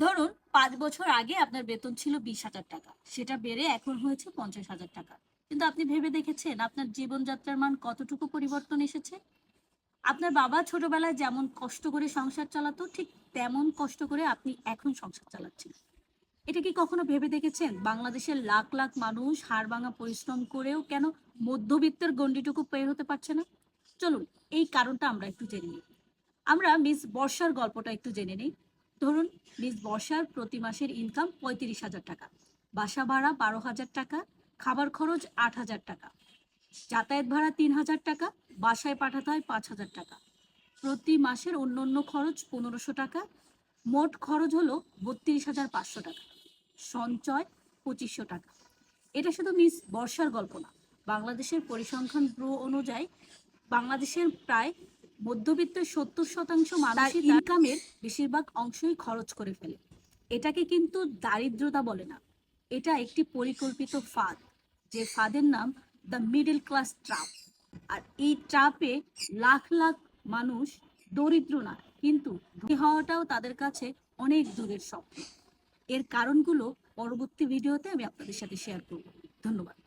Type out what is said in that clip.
ধরুন 5 বছর আগে আপনার বেতন ছিল 20,000 টাকা, সেটা বেড়ে এখন হয়েছে 50,000 টাকা। কিন্তু আপনি ভেবে দেখেছেন আপনার জীবনযাত্রার মান কতটুকু পরিবর্তন এসেছে? আপনার বাবা ছোটবেলায় যেমন কষ্ট করে সংসার চালাতো, ঠিক তেমন কষ্ট করে আপনি এখন সংসার চালাচ্ছেন। এটা কি কখনো ভেবে দেখেছেন বাংলাদেশের লাখ লাখ মানুষ হাড়ভাঙা পরিশ্রম করেও কেন মধ্যবিত্তের গণ্ডিটুকু পের হতে পারছে না? চলুন এই কারণটা আমরা একটু জেনে নিই। আমরা মিস বর্ষার গল্পটা একটু জেনে নিই। ধরুন, মিস বর্ষার প্রতি মাসের ইনকাম 35,000 টাকা, বাসা ভাড়া 12,000 টাকা, খাবার খরচ 8,000 টাকা, যাতায়াত ভাড়া 3,000 টাকা, বাসায় পাঠাতে হয় 5,000 টাকা, প্রতি মাসের অন্য অন্য খরচ 1500 টাকা, মোট খরচ হলো 32,500 টাকা, সঞ্চয় 2500 টাকা। এটা শুধু মিস বর্ষার গল্প না, বাংলাদেশের পরিসংখ্যান ব্যুরো অনুযায়ী বাংলাদেশের প্রায় মধ্যবিত্তের 70% মানুষই ইনকামের বেশিরভাগ অংশই খরচ করে ফেলে। এটাকে কিন্তু দারিদ্রতা বলে না, এটা একটি পরিকল্পিত ফাঁদ, যে ফাঁদের নাম দ্য মিডল ক্লাস ট্রাপ। আর এই ট্রাপে লাখ লাখ মানুষ দরিদ্র না, কিন্তু ধনী হওয়াটাও তাদের কাছে অনেক দূরের স্বপ্ন। এর কারণগুলো পরবর্তী ভিডিওতে আমি আপনাদের সাথে শেয়ার করব। ধন্যবাদ।